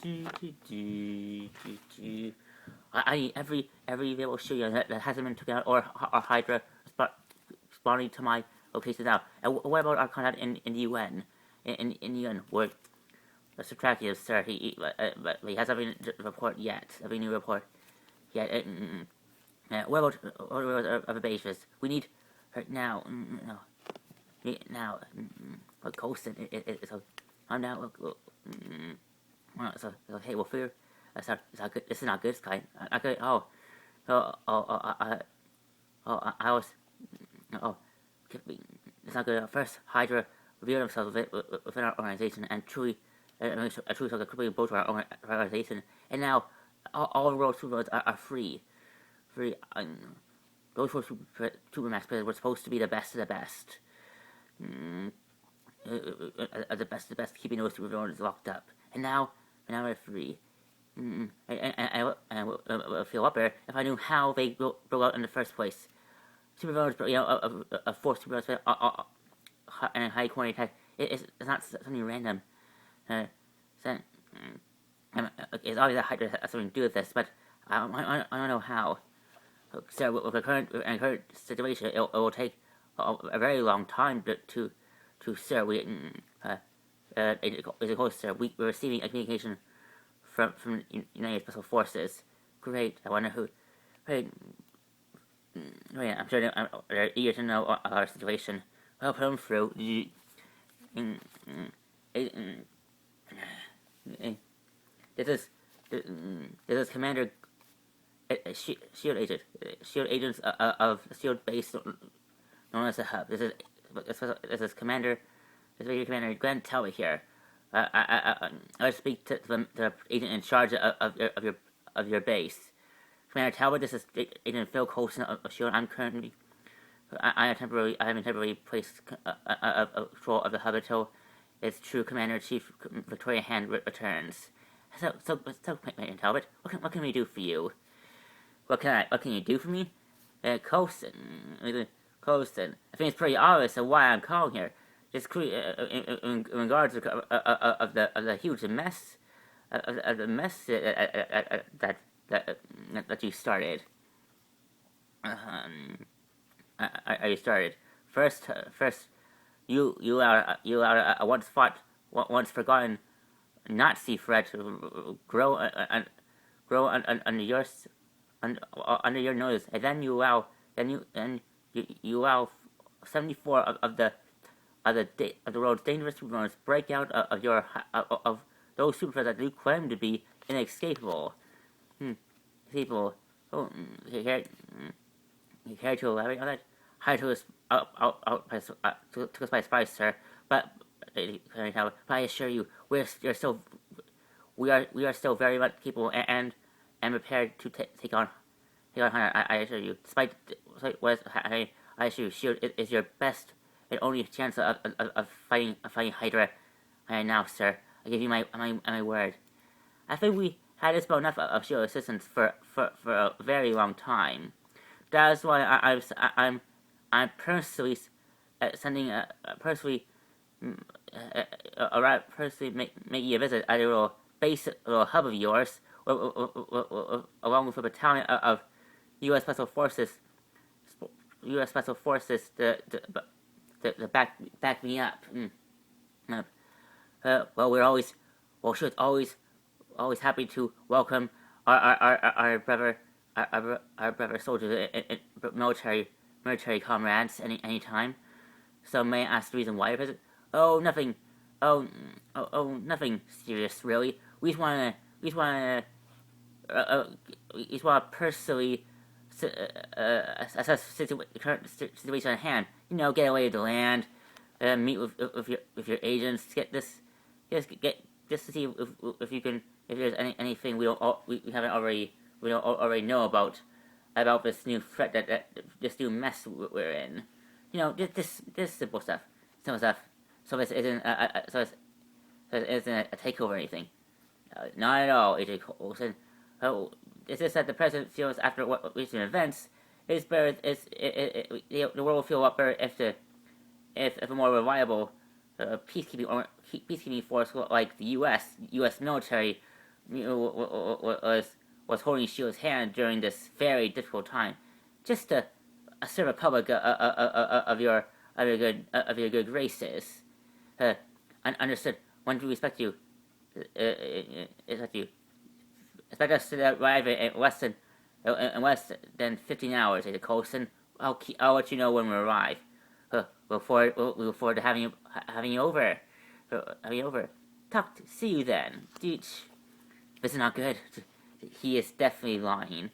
I need every available shield that hasn't been taken out or Hydra spawning to my location now. And what about our contact in the UN? In the UN, where the subtractive sir, but he hasn't been report yet. Every new report yet. What about other bases? We need her now. No. Now, Colson, so I'm now. So okay, well, fear. It's not good. This is not good, Sky. Okay. I was. Oh, it's not good. First, Hydra revealed themselves within our organization and truly saw the crippling blow to our organization. And now, all the world supervillains are free. Those four Supermax players were supposed to be the best of the best. The best of the best, keeping those supervillains locked up. And now we're free. I would feel up there if I knew how they broke out in the first place. Supervillains, a force supervillains and high quantity attack. It's not something random. It's obvious that Hydra has something to do with this, but I don't know how. So with the current situation, it will take a very long time to sir. Sir, we're receiving a communication from United Special Forces. Great. I wonder who. Great. I'm sure they're eager to know our situation. I'll put them through. This is Commander Shield Agent. Shield Agents of Shield Base known as the Hub. This is Commander. This is Commander Glenn Talbot here. I would speak to the agent in charge of your base. Commander Talbot, this is Agent Phil Coulson of Shield. I have been temporarily placed control of the hub until its true Commander Chief Victoria Hand returns. So, Commander Talbot, what can we do for you? What can you do for me? Coulson. I think it's pretty obvious of why I'm calling here. Just in regards of the huge mess of the mess that you started. You started first. You are a once forgotten Nazi threat grow under your nose, and then you allow 74 of the world's dangerous supervillains break out of those supervillains that you claim to be inescapable. People, you care to elaborate on that? Hydra was took us by surprise, sir. But I assure you, we are still very much capable and prepared to take on Hunter. I assure you. Despite what I assure you, Shield is your best and only chance of fighting Hydra. Now, sir, I give you my word. I think we had just about enough of Shield assistance for a very long time. That's why I'm personally sending making a visit at a little base, a little hub of yours, along with a battalion of U.S. Special Forces. U.S. Special Forces to back me up. Well, we're always happy to welcome our brother soldiers and military comrades anytime. So may I ask the reason why you visit? Oh, nothing. Oh, nothing serious, really. We just wanna personally assess the current situation at hand. Get away with the land, meet with your agents, just to see if you can, if there's anything we don't already know about this new threat, that this new mess we're in. This simple stuff. So this isn't a takeover or anything. Not at all, Agent Coulson. Oh, it's just that the president feels after what recent events, the world will feel a lot better if a more reliable peacekeeping force like the U.S. military was holding Shield's hand during this very difficult time, just to serve a public of your good graces. Understood. Want to respect you. Respect you. Expect us to arrive in less than 15 hours, Agent Coulson. I'll let you know when we arrive. We look forward to having you over. See you then. This is not good. He is definitely lying.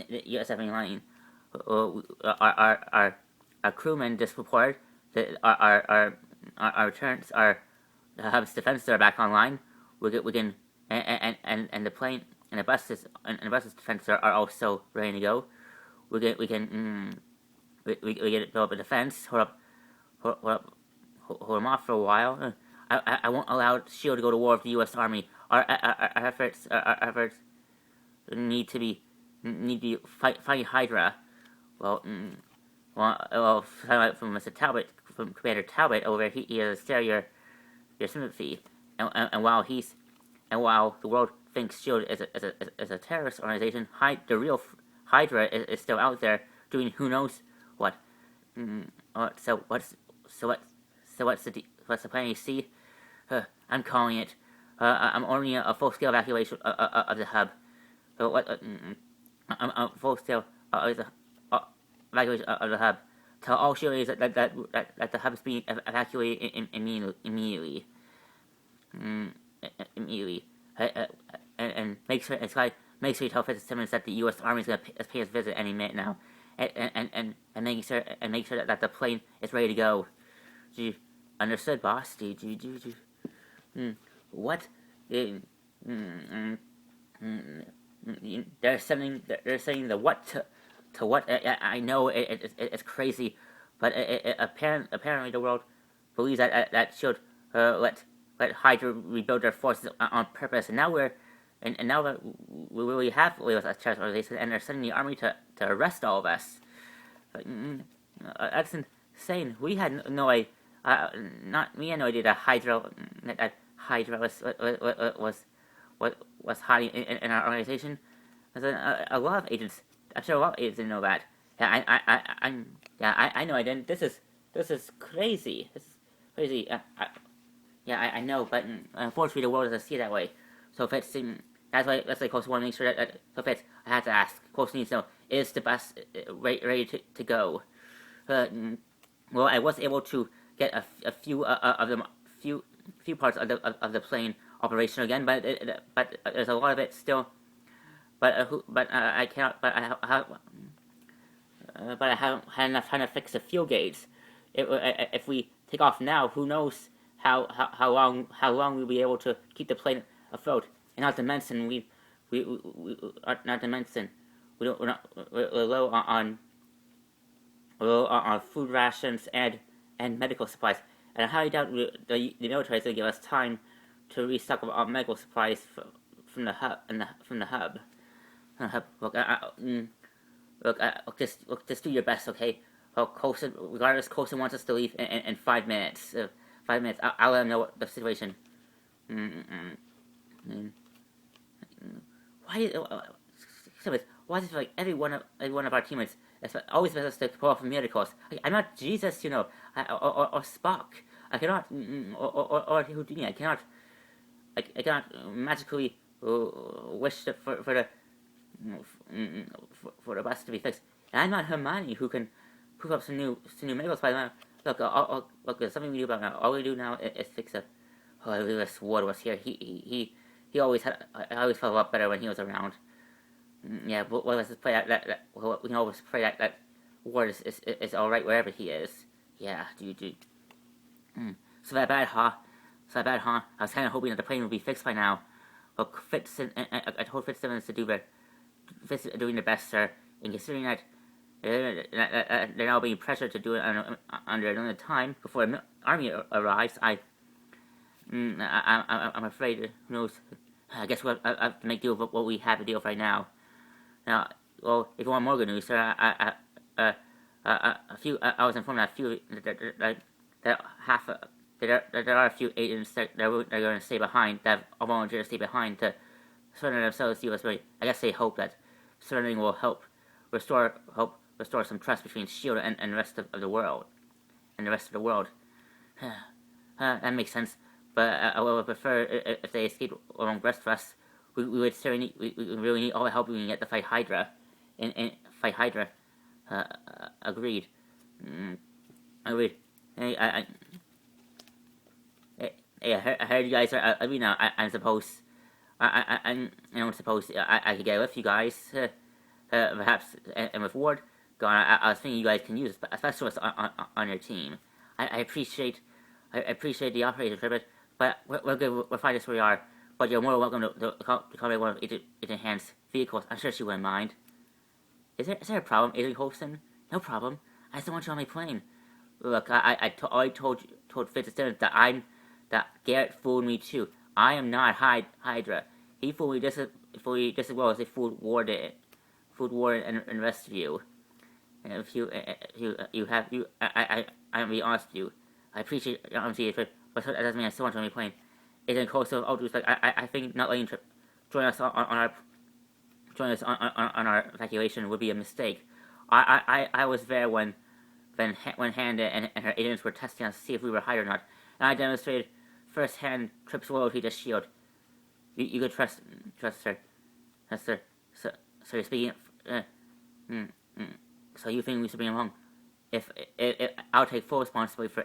Yes, definitely lying. Our crewmen just reported that our returns, our hub's defenses are back online. We can and the plane and the buses defenses are also ready to go. We can build up a defense. Hold them off for a while. I won't allow Shield to go to war with the U.S. Army. Our efforts need to be fighting Hydra. Well, from Mr. Talbot, from Commander Talbot over, he has your sympathy, and while the world thinks Shield is a terrorist organization, the real Hydra is still out there doing who knows what. So what's the plan you see? I'm calling it. I'm ordering a full scale evacuation of the hub. Full scale evacuation of the hub. Tell all Shield agents that the hub is being evacuated immediately. Immediately. And make sure you tell Fitzsimmons that the U.S. Army is going to pay his visit any minute now, and make sure that the plane is ready to go. Understood, boss? What? They're sending the what to what? I know it's crazy, but apparently the world believes that should let Hydra rebuild their forces on purpose, and now now that we really have a terrorist organization, and they're sending the army to arrest all of us. That's insane. We had no idea. Not me. Had no idea that Hydra was hiding in our organization. A lot of agents. I'm sure a lot of agents didn't know that. I know I didn't. This is crazy. This is crazy. I know, but unfortunately the world doesn't see it that way. So that's why Coulson want to make sure that I have to ask. Coulson needs to know, is the bus ready to go? Well, I was able to get a few of them, few parts of the plane operational again, but there's a lot of it still. I cannot. But I haven't had enough time to fix the fuel gauge. If we take off now, who knows how long we'll be able to keep the plane afloat? And not to mention we're low on food rations and medical supplies. And I highly doubt the military is going to give us time to restock our medical supplies from the hub. Just do your best, okay? Well, Coulson wants us to leave in 5 minutes. 5 minutes. I'll let him know what the situation. Why is it like every one of our teammates always wants us to pull off miracles? I'm not Jesus, or Spock. I cannot, or Houdini. I cannot magically wish for the bus to be fixed. And I'm not Hermione, who can prove up some new medical supplies. Look, there's something we do about now. All we do now is fix it. Oh, I wish Ward was here. I always felt a lot better when he was around. Yeah, but let's just pray we can always pray that Ward is all right wherever he is. Yeah, dude. So that bad, huh? I was kind of hoping that the plane would be fixed by now. Well, I told Fitzsimmons to doing their best, sir. And considering that they're now being pressured to do it under another time before the army arrives, I'm afraid. Who knows? I guess we'll have to make do with what we have to deal with right now. Now, well, if you want more good news, sir, I was informed that that half there are a few agents that are going to stay behind, that are volunteer to stay behind to surrender themselves to U.S. I guess they hope that surrendering will help restore some trust between Shield and the rest of the world. And the rest of the world. That makes sense. But I would prefer if they escape along rest for us. We would certainly we really need all the help we can get to fight Hydra. And fight Hydra. Agreed. Agreed. Hey, I heard you guys are. I'm supposed. I'm supposed. I could get with you guys. Perhaps, and with Ward gone, I was thinking you guys can use a specialist on your team. I appreciate the operator trip, but we're good. We're fine just where we are. But you're more than welcome to call me one of Agent Hand's vehicles. I'm sure she wouldn't mind. Is there a problem, Agent Holston? No problem. I just don't want you on my plane. Look, I told Fitzgerald that Garrett fooled me too. I am not Hydra. He fooled me just as well as they fooled Ward and the rest of you. And if I'm be honest with you. I appreciate your honesty, but that doesn't mean I still want to on my plane. Agent Holston, all due respect, I think not letting Trip join us on our evacuation would be a mistake. I was there when Hand and her agents were testing us to see if we were hired or not, and I demonstrated firsthand Trip's loyalty to Shield. You could trust her. So you're speaking. So you think we should bring him along? If I'll take full responsibility for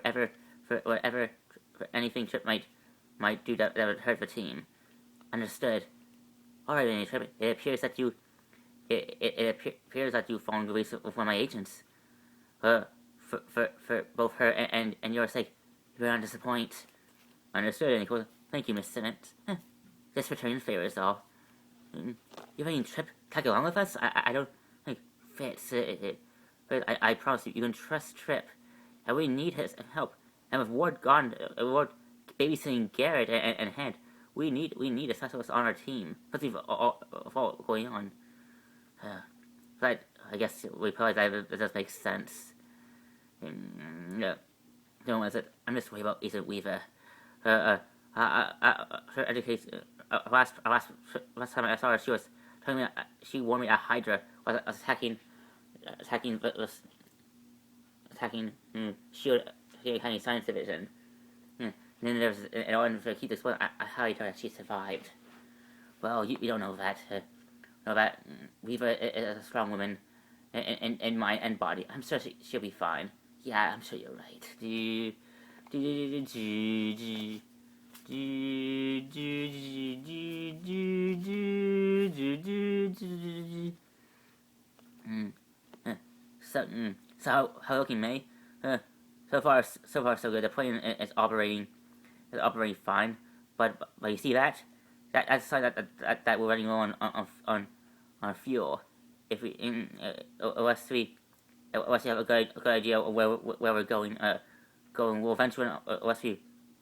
anything Trip might do that would hurt the team. Understood. All right, then, Trip. It appears that you fallen the ways with one of my agents. For both her and your sake, you better not disappoint. Understood. And thank you, Miss Simmons. Just returning favors, all. You have any Trip tag along with us? I don't think fits. But I promise you can trust Trip. And we need his help. And with Ward gone, Ward babysitting Garrett and Hand, we need a specialist on our team. Especially with all going on. But I guess we probably that does make sense. Yeah. Don't want it. I'm just worried about Agent Weaver. Her education. Last time I saw her, she was telling me she warned me that Hydra was attacking Shield County Science Division. And then there was in order to keep this one, I highly doubt that she survived. Well, you don't know that. Weaver is a strong woman in mind and body. I'm sure she'll be fine. Yeah, I'm sure you're right. So how looking, May? So far so good. The plane is operating fine. But you see that's a sign that we're running low on fuel. If we unless we have a good idea of where we're going, we'll eventually unless we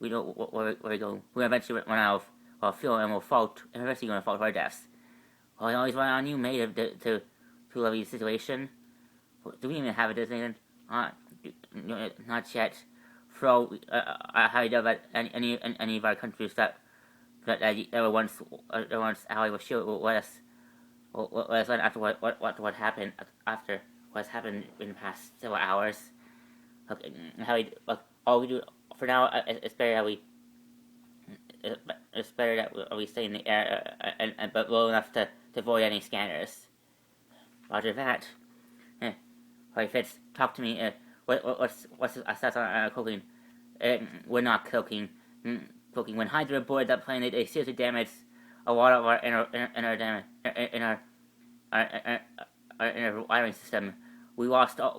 know where we're going, we'll eventually run out of fuel and we'll fall. And eventually going to fall to our deaths. Well, I always rely on you, May, to levy the situation. Do we even have a designated? Not yet. For I highly doubt that any of our countries that were once allied with Shield will let us after what happened after what's happened in the past several hours. Okay, all we do for now it's better that we stay in the air but low enough to avoid any scanners. Roger that. Alright, Fitz, talk to me. What's the stats on cocaine? We're not cocaine. When Hydra boarded that plane, they seriously damaged a lot of our inner wiring system. We lost all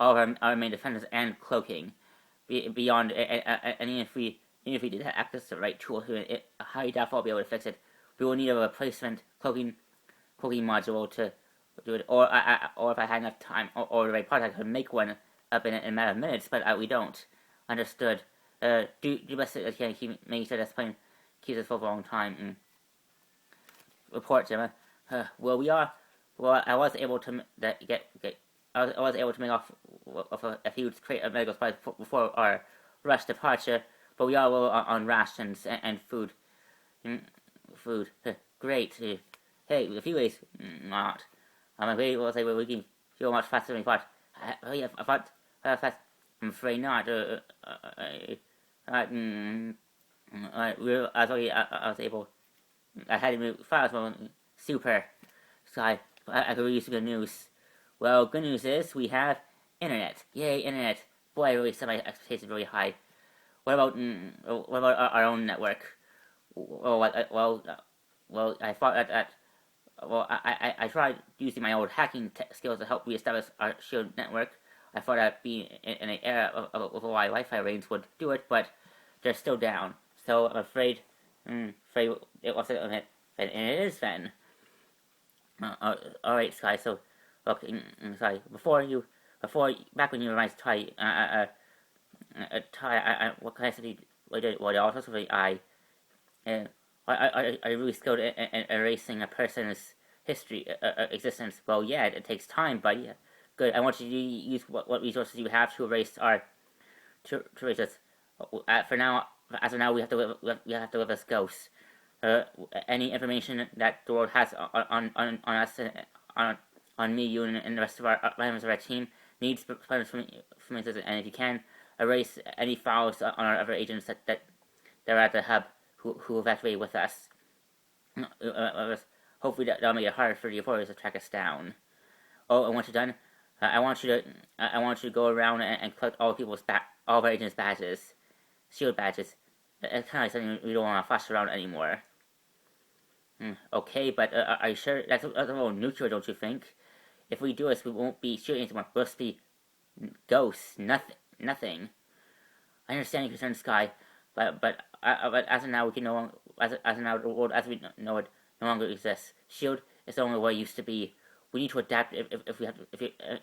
of our main defenders and cloaking. Beyond, and even if we did have access to the right tools, I highly doubt we'll be able to fix it. We will need a replacement cloaking module to do it, or if I had enough time or the right part, I could make one up in a matter of minutes. But we don't. Understood. Do best to keep making sure this plane keeps us for a long time. Report, Gemma. Well, I was able to get I was able to make off with a huge crate of medical supplies before our rush departure, but we all were on rations and food. Food. Great. Hey, the few ways not. I'm afraid we'll say we can feel much faster than we thought. I thought fast. I'm afraid not. I was able. I had to move fast. Super. So I could use good news. Well, good news is we have internet. Yay, internet. Boy, I really set my expectations really high. What about our own network? Well, I thought that I tried using my old hacking skills to help reestablish our shield network. I thought that being in an era of a Wi-Fi range would do it, but they're still down. So I'm afraid it wasn't it, and it is then. All right, Sky. So, look, sorry. Back when you were nice try, what kind of stuff what also I really skilled in erasing a person's history, existence. Well, yeah, it takes time, but yeah, good. I want you to use what resources you have to erase us. For now, as of now, we have to live as ghosts. Any information that the world has on us, on me, you, and the rest of our members of our team needs from us, and if you can, erase any files on our other agents that are at the hub who evacuated with us. Hopefully that'll make it harder for the authorities to track us down. Oh, and once you're done, I want you to go around and collect all of our agents' badges, shield badges. It's kind of like something we don't want to fuss around anymore. Okay, but are you sure? That's a little neutral, don't you think? If we do this, we won't be shooting anymore. We'll just be ghosts. Nothing. I understand your concern, Sky, but as of now, we can as of now, the world as we know it no longer exists. Shield is the only way it used to be. We need to adapt if we have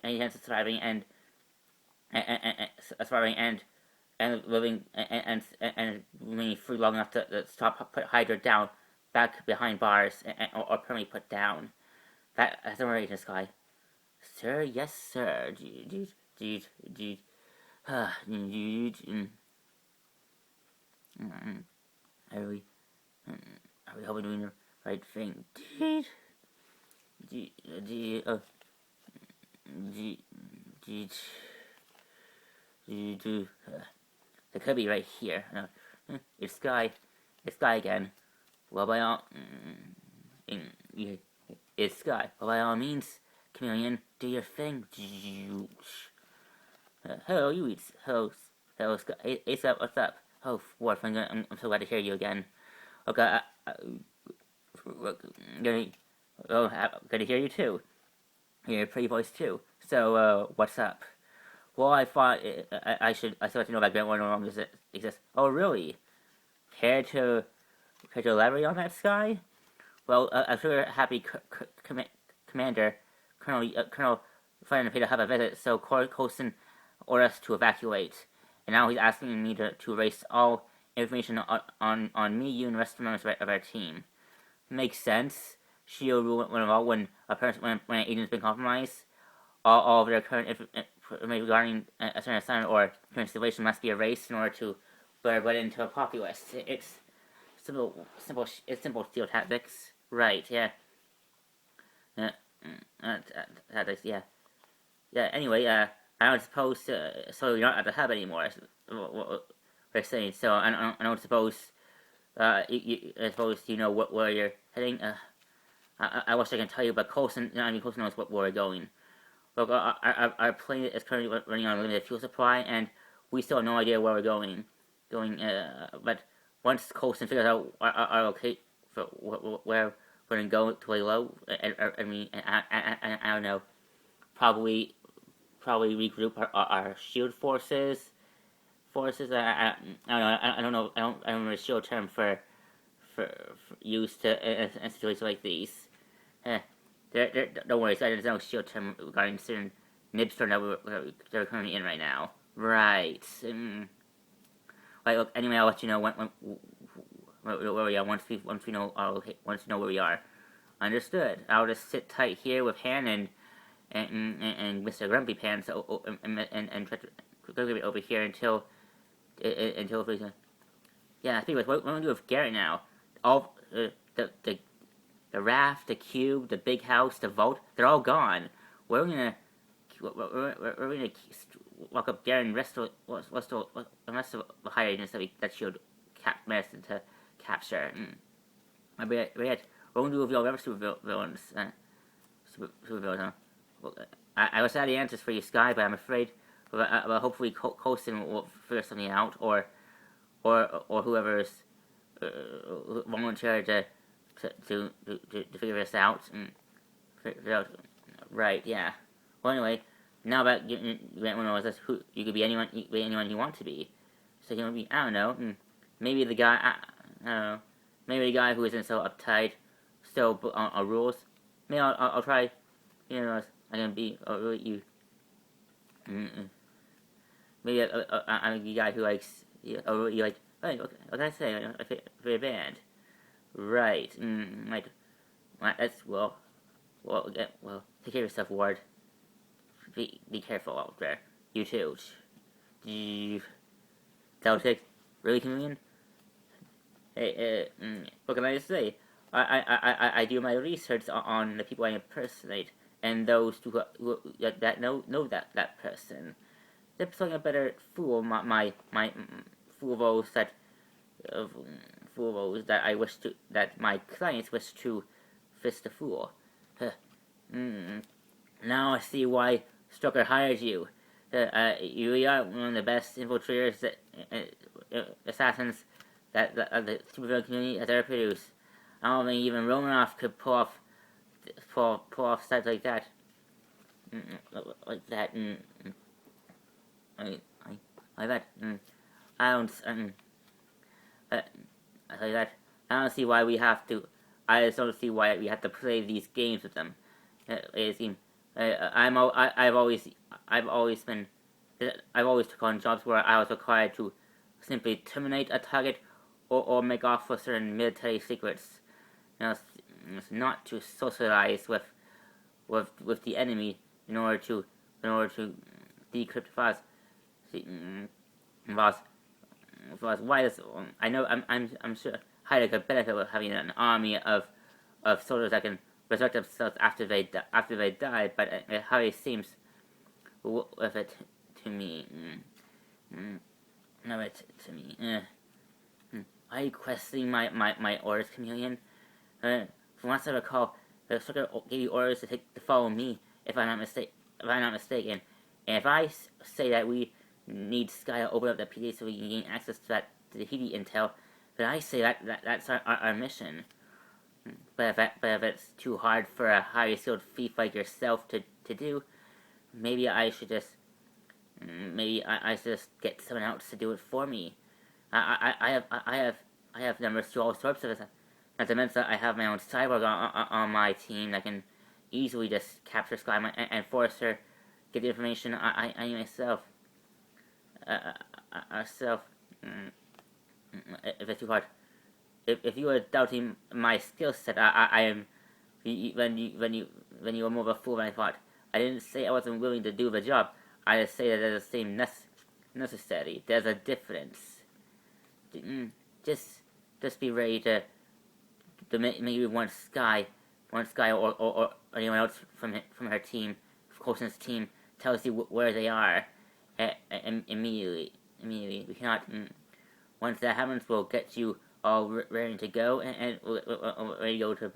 any chance of surviving and living and remaining free long enough to stop put Hydra down back behind bars or permanently put down. That's the right, Sky. Sir, yes, sir. Are we hoping doing the right thing? It could be right here. No, it's Sky again. Well, by all, it's Sky. Well, by all means, Chameleon, do your thing. Hello, you eats. Hello, Sky. Hey, what's up? Oh, Worf, I'm so glad to hear you again. Okay, good to hear you too. Hear your pretty voice too. So, what's up? Well, I thought I still have to know about Grant Warner no longer exists. Oh, really? Care to elaborate on that, Sky? Well, I'm sure happy Commander Colonel Flanagan paid to have a visit, so Coulson ordered us to evacuate, and now he's asking me to erase all information on me, you, and the rest of the members of our team. Makes sense. Shield rule when an agent's been compromised, all of their current information regarding a certain assignment or current situation must be erased in order to blur into a populace. It's simple steel tactics, right? Yeah. Tactics, yeah. Yeah. Anyway, I don't suppose so. You're not at the hub anymore. What we're saying. So I don't suppose. I suppose you know where you're heading. I wish I can tell you, but Coulson knows where we're going. Look, our plane is currently running on a limited fuel supply, and we still have no idea where we're going. But once Coulson figures out our location for where we're going to go to lay low, I don't know, probably regroup our shield forces. I don't know. I don't remember the shield term for used in situations like these. Don't worry, there's no shield term regarding certain nibster that they're currently in right now. Right. Right. Look. Anyway, I'll let you know where we are once we know where we are. Understood. I'll just sit tight here with Han and and Mr. Grumpy Pants and try to over here until yeah. Speaking of, what we're gonna do with Garrett now? All the raft, the cube, the big house, the vault, they're all gone. We're gonna walk up there and rest the rest of the higher agents that shield managed to capture. We're gonna do with all other super villains. Super villains, huh? Well, I wish I had the answers for you, Sky, but I'm afraid. But hopefully, Colson will figure something out, or whoever's volunteered to figure this out. Figure out. Right? Yeah. Well, anyway, now that Grant knows us, who you could be anyone you want to be. So you want to be, I don't know, maybe the guy, I don't know, maybe the guy who isn't so uptight, still on rules. Maybe I'll try, I'm gonna be really you. Maybe I'm the guy who likes, you like, hey, what can I say? For a band, right? Right. That's well, take care of yourself, Ward. Be careful out there. You too. Celtic, really, Chameleon? Hey, what can I say? I do my research on the people I impersonate and those who that know that person. They're playing a better fool my fool those that I wish to that my clients wish to fist the fool. Now I see why Strucker hired you. You are one of the best infiltrators assassins that the supervillain community has ever produced. I don't think even Romanoff could pull off stuff like that. Like that. I bet. I don't. Like that. I don't see why we have to. I just don't see why we have to play these games with them. It seems. I've always took on jobs where I was required to simply terminate a target or make off with certain military secrets. It's not to socialize with the enemy in order to decrypt files. Why is I know I'm sure Hyde could benefit with having an army of soldiers that can resurrect themselves after they die, but how it seems with it to me. No, it to me. Are you questioning my orders, Chameleon? From what I recall, the Circuit gave you orders to follow me, if I'm not mistaken. And if I say that we need Sky to open up the PD so we can gain access to the Tahiti intel, then I say that's our mission. But if it's too hard for a highly skilled thief like yourself to do, maybe I should just get someone else to do it for me. I have numbers to all sorts of. Not to mention, I have my own cyborg on my team that can easily just capture Sky and force her get the information I need myself. Ourself. If it's too hard. If you were doubting my skill set, I am. When you were more of a fool than I thought. I didn't say I wasn't willing to do the job. I just say that there's the same necessary. There's a difference. Just be ready to maybe one Sky or anyone else from her team, Colson's team, tells you where they are immediately. We cannot. Once that happens, we'll get you all ready to go, and we'll ready to go to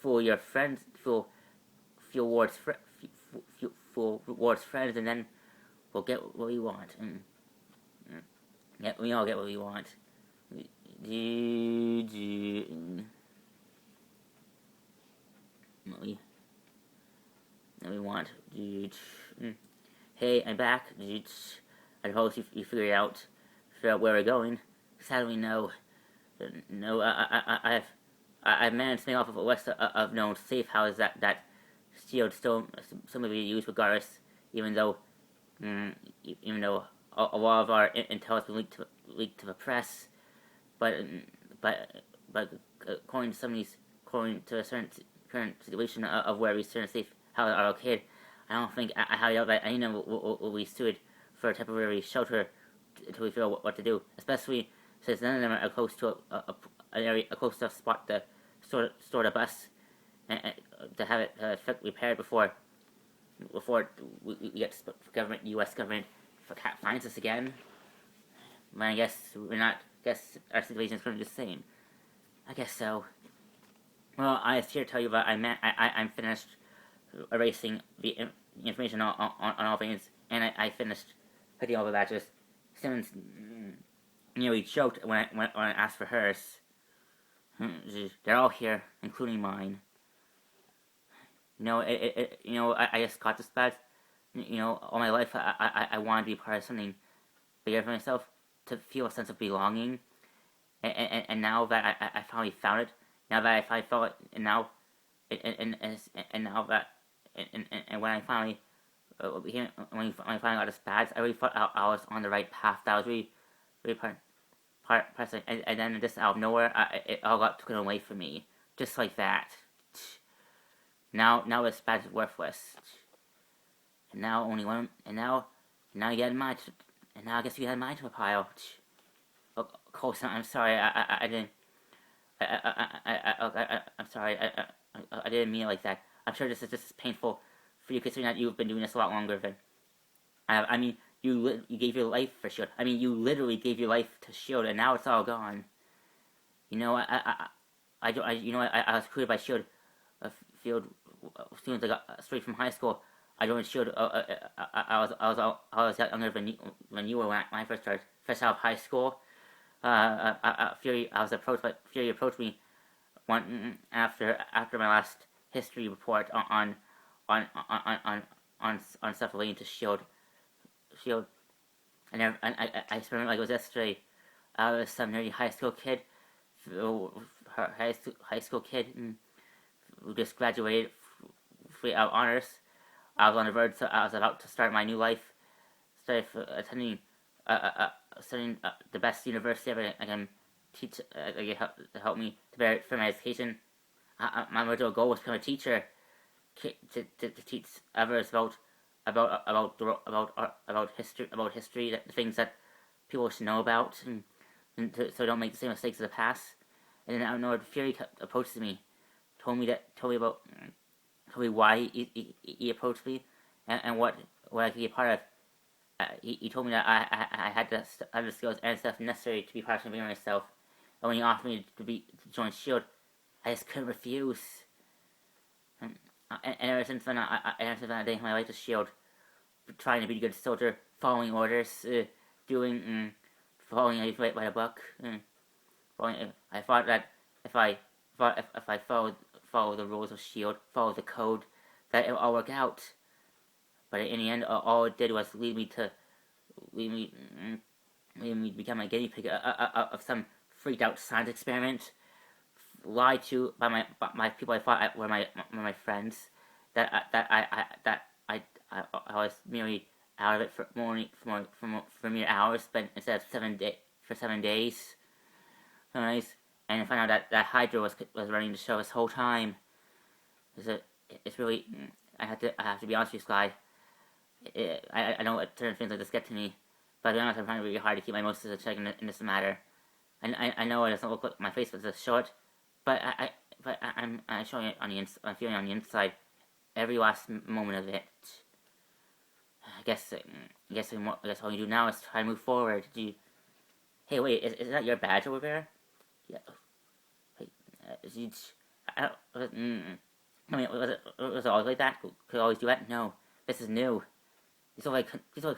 fool your friends, fool Ward's friends, and then we'll get what we want. Yeah, we all get what we want. What we want. Hey, I'm back. I hope you figure out where we're going. Sadly, no. No, I've managed to make off of a west of known safe house that shield still some of you use regardless, even though a lot of our intel has been leaked to the press, but according to a certain current situation of where we certain safe houses are located, I don't think I highly doubt that anyone will be sued for a temporary shelter until we figure out what to do. Especially since none of them are close to an area, a close enough spot to store the bus and to have it repaired before we get government, U.S. government, finds us again. But I guess we're not. I guess our situation is going to be the same. I guess so. Well, I here to tell you that I'm finished erasing the information on all things, and I finished hitting all the badges. Simmons nearly choked when I asked for hers. They're all here, including mine. I just got this badge. All my life I wanted to be part of something bigger for myself, to feel a sense of belonging, and now that I finally found it, now that I felt it, and now, and now that, and when I finally, when I finally got this badge, I really thought I was on the right path. That was really pressing, and then just out of nowhere, it all got taken away from me, just like that. Now this badge is worthless, and now only one, and now you get mine, and now I guess you had mine to a pile. Oh, Colson, I'm sorry, I didn't. I'm sorry. I didn't mean it like that. I'm sure this is painful for you, considering that you've been doing this a lot longer than I have. I mean, you gave your life for Shield. I mean, you literally gave your life to Shield, and now it's all gone. I was recruited by Shield. Field as soon as I got straight from high school. I joined Shield. I was younger than you were when I first started. Fresh out of high school. Fury approached me one after my last history report on stuff relating to Shield. And I remember like it was yesterday. I was some nerdy high school kid, who just graduated out honors. I was on the verge, so I was about to start my new life. Started attending studying the best university ever. I can teach, to help me to bear for my education. My original goal was to become a teacher, to teach others about history, the things that people should know about, so don't make the same mistakes of the past. And then out of nowhere, Fury approached me, told me why he approached me, and what I could be a part of. He told me that I had the skills and stuff necessary to be part of something myself. And when he offered me to join Shield, I just couldn't refuse. And ever since then, I dedicated my life to Shield, trying to be a good soldier, following orders, following everything by the book. I thought that if I follow the rules of Shield, follow the code, that it would all work out. But in the end, all it did was lead me to become a guinea pig of some freaked out science experiment, lied to by my people I thought were my friends, that I was merely out of it for mere hours, but instead of 7 days. And I found out that Hydra was running the show this whole time. It's really, I have to be honest with you, Sky. I know what certain things like this get to me, but to be honest, I'm trying really hard to keep my emotions in check in this matter. And I know it doesn't look like my face does show it, but I'm showing it on the I'm feeling on the inside every last moment of it. I guess all you do now is try to move forward. Hey, wait, is that your badge over there? Yeah. Wait, was it always like that? Could I always do that? No, this is new. These are like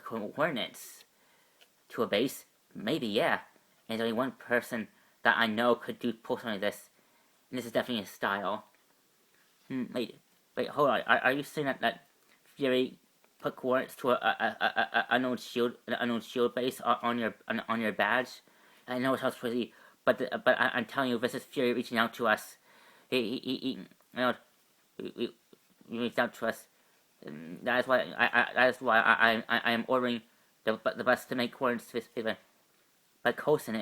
coordinates to a base. Maybe, yeah. And there's only one person that I know could pull something like this, and this is definitely his style. Wait, hold on. Are you saying that Fury put coordinates to a unknown shield base on your badge? I know it sounds crazy, but I'm telling you, this is Fury reaching out to us. He reached out to us. That is why I am ordering the bus to make coordinates to this paper. But Coulson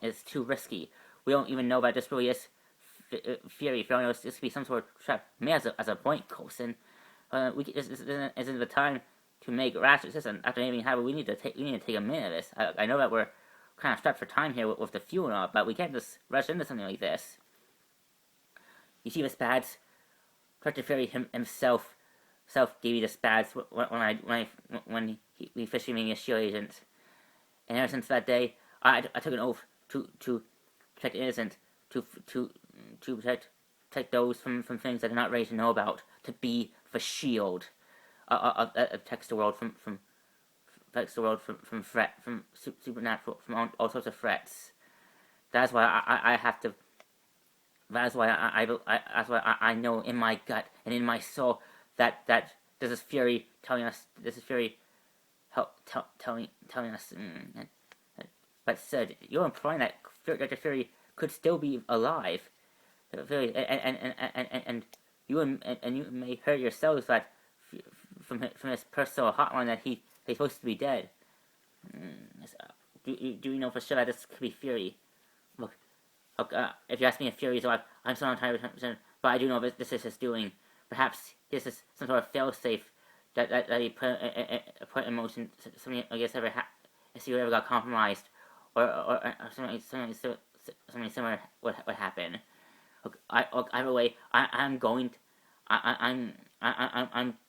is too risky. We don't even know that this really is Fury. If you don't know, this could be some sort of trap. Me as a point, Coulson. this isn't the time to make rash decisions after anything happened. We need to take a minute of this. I know that we're kind of strapped for time here with the fuel and all, but we can't just rush into something like this. You see the spads? Dr. Fury himself gave you the spads when he officially made me a SHIELD agent. And ever since that day, I took an oath to protect the innocent, to protect those from things I'm not ready to know about, to be the shield, protects the world from supernatural, from all sorts of threats. That's why I have to. That's why I know in my gut and in my soul that this is Fury telling us. This is Fury telling us. But said, you're implying that Dr. Fury could still be alive. And you may hear yourselves that from his personal hotline that he's supposed to be dead. Do you know for sure that this could be Fury? Look, if you ask me if Fury's alive, I'm still not entirely certain, but I do know this is his doing. Perhaps this is some sort of failsafe that he put in motion. Something I guess if he ever got compromised, or something similar would happen. Look, either way, I'm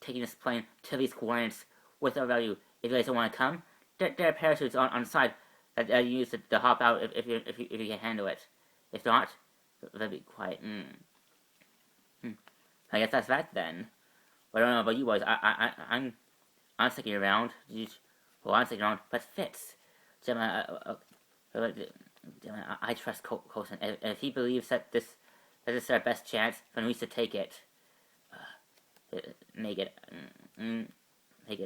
taking this plane to these coordinates with or without you. If you guys don't want to come, there are parachutes on side that you use to hop out if you can handle it. If not, that'd be quiet. I guess that's that then. But I don't know about you boys. I'm sticking around. Well, I'm sticking around, but Fitz. I trust Coulson. If he believes that this is our best chance, then we should take it. Make it,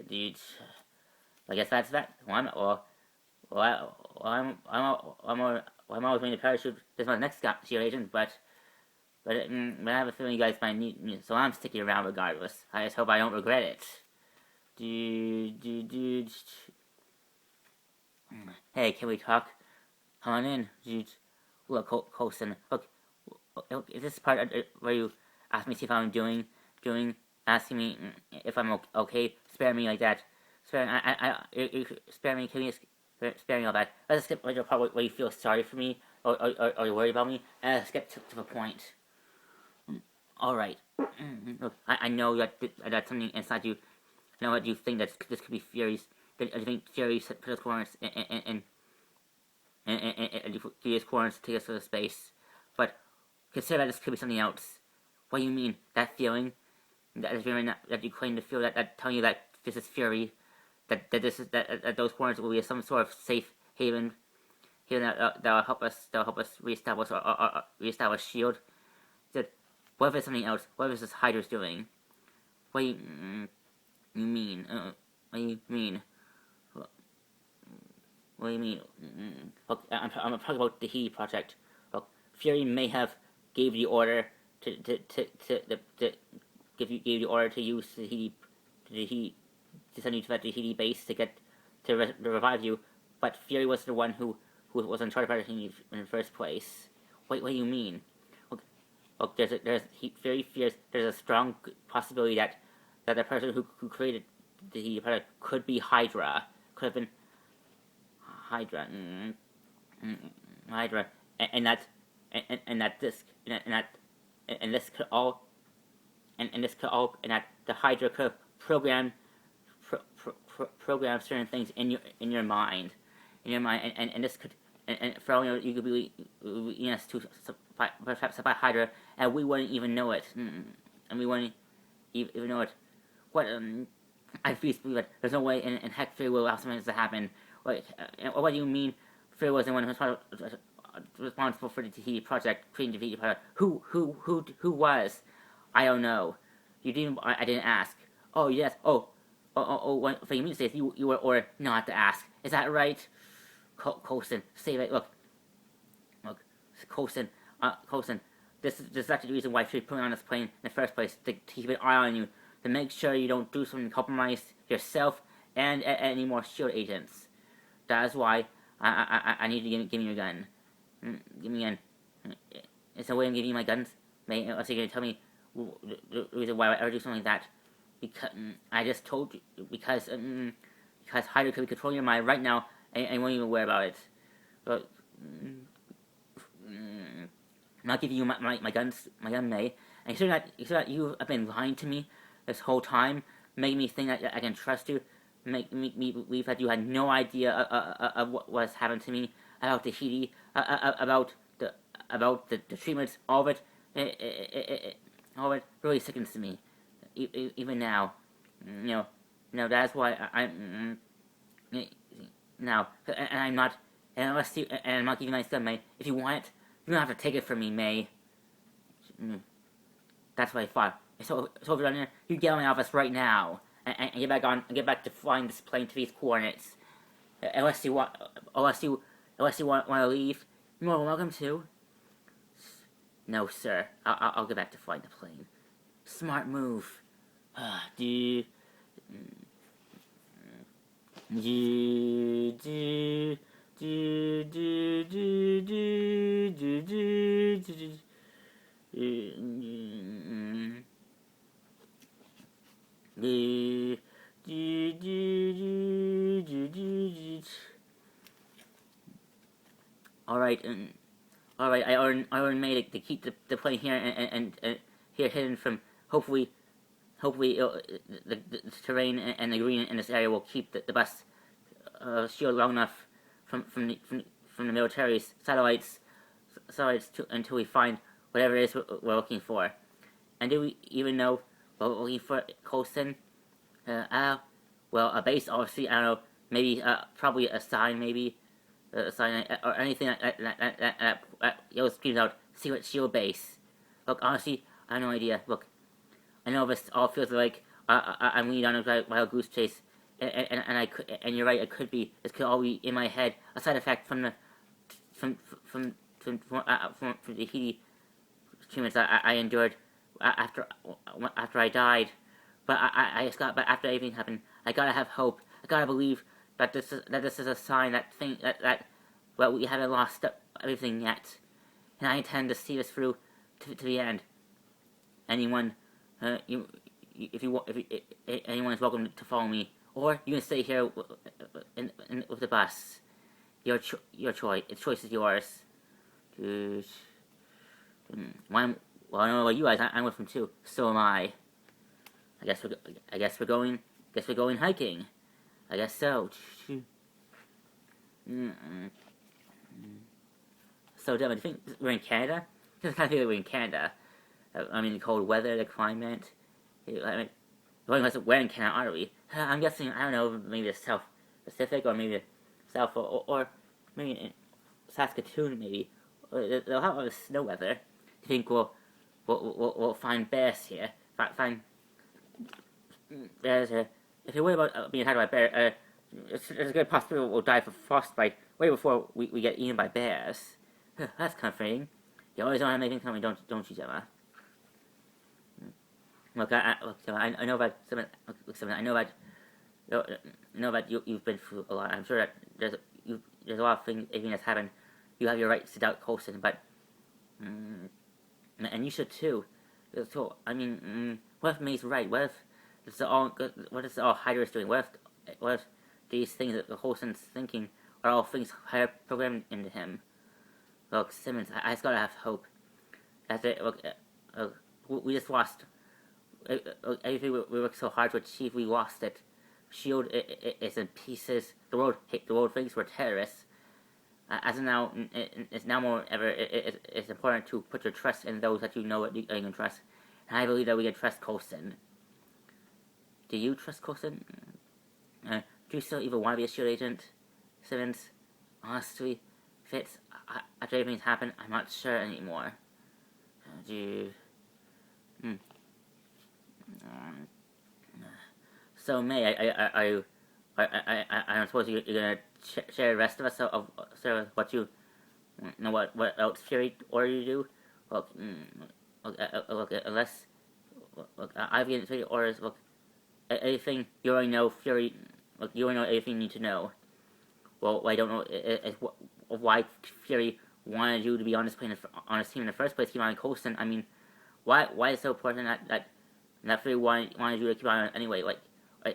dude. I guess that's that. I'm always going to parachute. This is my next SHIELD agent, but I have a feeling you guys might need me, so I'm sticking around regardless. I just hope I don't regret it. Dude. Hey, can we talk? Come on in, dude. Look, Coulson. Look, is this part where you ask me to see if I'm doing, asking me if I'm okay? Spare me like that. Spare me. Can you spare me all that? Let's skip the part where you feel sorry for me or you're worried about me, and let's get to the point. All right. Look, I know that that's something inside you. I know that you think that this could be Fury's. That you think Fury put his coordinates and his coordinates to take us to space, but consider that this could be something else. What do you mean? That feeling, that you claim to feel, that telling you that this is Fury, that those coordinates will be some sort of safe haven that'll help us reestablish or reestablish SHIELD. What if it's something else? What if it's Hydra's doing? What do you mean? What do you mean? What do you mean? Look, I'm talking about the Tahiti project. Look, Fury may have gave the order to give you the order to use Tahiti to send you to that Tahiti base to revive you, but Fury was the one who was in charge of everything in the first place. What do you mean? Look, Fury fears there's a strong possibility that the person who created the Tahiti project could be Hydra. Could have been Hydra, Hydra, and that the Hydra could program certain things in your mind, and this could, and for all you could be to perhaps by Hydra, and we wouldn't even know it, and we wouldn't even know it. What I feel that there's no way in heck Fury will allow something to happen. What do you mean Fury was the one who was responsible for the Tahiti project, creating the Tahiti project? Who was? I don't know. You didn't. I didn't ask. Oh yes. Oh. What you mean to say is you were ordered not to ask? Is that right? Coulson, save it. Look, Coulson. This is actually the reason why Fury put me on this plane in the first place, to keep an eye on you, to make sure you don't do something to compromise yourself and any more SHIELD agents. That is why I need to give me your gun. Give me a gun. Is there a way I'm giving you my guns? Unless you're going to tell me the reason why I ever do something like that. because I just told you because Hyder could be controlling your mind right now, and you won't even worry about it. But I'm not giving you my gun, May. And consider that you have been lying to me this whole time, making me think that I can trust you, make me believe that you had no idea of what was happening to me, about Tahiti, about the treatments, all of all of it really sickens to me. Even now, that's why now, and I'm not, and I'm not giving my son, May. If you want it, you don't have to take it from me, May. That's what I thought. So over down there, you get out of my office right now, and get back to flying this plane to these coordinates. Unless you want to leave, you're more than welcome to. No, sir. I'll get back to flying the plane. Smart move. Do. Do do do do do do do do do. All right, I already made it to keep the plane here and here hidden from hopefully the terrain and the green in this area will keep the bus shield long enough from the military's satellites until we find whatever it is we're looking for. And do we even know what we're looking for, Coulson? Well, a base, obviously. I don't know. Maybe probably a sign, maybe a sign or anything that yellow screams out secret shield base. Look, honestly, I have no idea. Look, I know this all feels like I'm leading on a wild goose chase, and you're right. This could all be in my head. A side effect from the heat treatments I endured after I died. But but after everything happened, I gotta have hope. I gotta believe that this is a sign that well, we haven't lost everything yet, and I intend to see this through to the end. Anyone, anyone is welcome to follow me, or you can stay here with the bus. Your choice. The choice is yours. Well, I don't know about you guys. I'm with them too. So am I. I guess we're going hiking. I guess so. So, Devin, do you think we're in Canada? I kind of feel like we're in Canada. I mean, the cold weather, the climate. I mean, where in Canada are we? I'm guessing, I don't know, maybe the South Pacific, or maybe the South, or maybe in Saskatoon, maybe. They'll have all the snow weather. Do you think we'll find bears here? Find bears. If you're worried about being attacked by a bear, there's a good possibility we'll die from frostbite way before we get eaten by bears. That's comforting. You always don't have anything coming, don't you, Gemma? Look, I know about something. I know that you've been through a lot. I'm sure that there's a lot of things, everything that's happened. You have your right to doubt Coulson, but and you should too. So I mean, what if May's right? What is all Hyder is doing? What if these things that Coulson's thinking are all things Hyder programmed into him? Look, Simmons, I just gotta have hope. That's it. Look, we just lost. Everything we worked so hard to achieve, we lost it. Shield is in pieces. The world thinks we're terrorists. As of now, it's now more than ever. It's important to put your trust in those that you know that you can trust. And I believe that we can trust Coulson. Do you trust Coulson? Do you still even want to be a Shield agent, Simmons? Honestly, Fitz, after everything's happened, I'm not sure anymore. Do you... So May, I suppose you're gonna share the rest of us of what you know, what else Fury ordered you to do. Look, unless I've given Fury orders. Look, everything you already know. Fury, look, you already know everything you need to know. Well, what I don't know is why Fury wanted you to be on this plane on his team in the first place. He wanted Coulson. I mean, why is it so important And that Fury wanted you to keep on anyway. Like,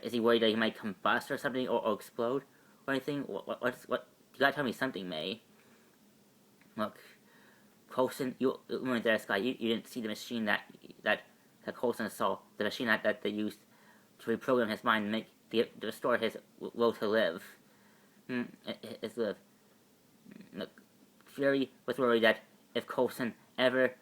is he worried that he might combust or something, or explode, or anything? What? You gotta tell me something, May. Look, Coulson, you weren't there, Sky. You didn't see the machine that Coulson saw. The machine that they used to reprogram his mind and to restore his will to live. His live. Look, Fury was worried that if Coulson ever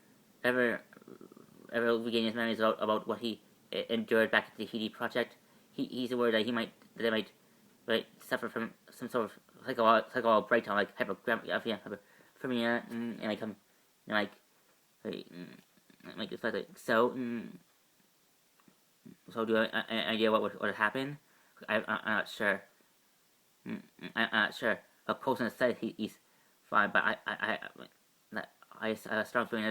regain his memories about what he endured back at the Tahiti project, he's worried that they might suffer from some sort of psychological breakdown, like hypergramia, and like it's like so. So do you have an idea what would happen? I'm not sure. I'm not sure. Coulson said he's fine, but I have a strong feeling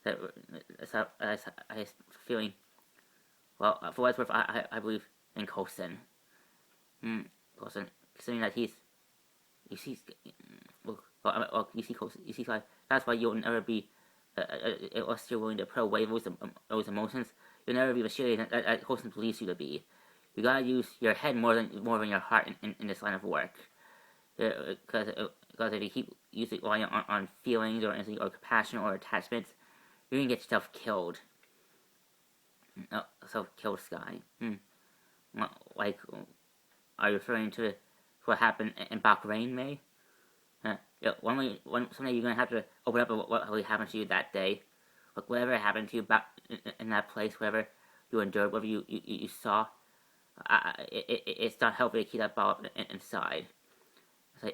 I feeling. Well, for what it's worth, I believe in Coulson. Coulson, considering that you see, you see Coulson, you see, that's why you'll never be, unless you're willing to put away those emotions, you'll never be the cheerleader that Coulson believes you to be. You gotta use your head more than your heart in this line of work. Because if you keep relying on feelings or anything, or compassion or attachments, you're gonna get yourself killed. Self-killed, Sky. Like, are you referring to what happened in Bahrain, May? Someday you're gonna have to open up what really happened to you that day. Like, whatever happened to you back in that place, whatever you endured, whatever you saw, it's not healthy to keep that ball up inside. So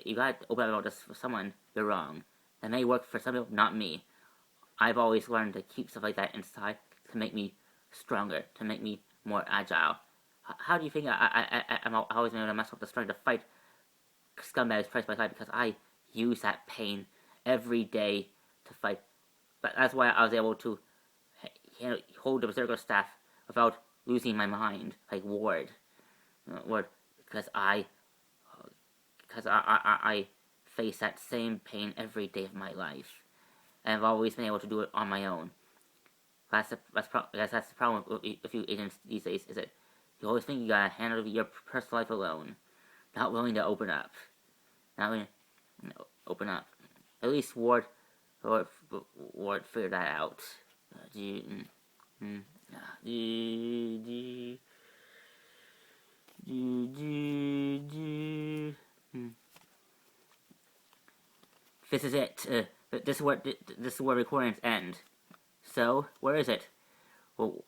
you gotta open up about this for someone. You're wrong. That may work for some people, not me. I've always learned to keep stuff like that inside to make me stronger, to make me more agile. How do you think I'm always able to mess up the strength to fight scumbags price by side? Because I use that pain every day to fight. But that's why I was able to hold the Berserker staff without losing my mind, like Ward, because I face that same pain every day of my life, and I've always been able to do it on my own. That's the problem with you agents these days, is that you always think you gotta handle your personal life alone, not willing to open up, At least Ward figured that out. This is it. This is where recordings end. So where is it? Well,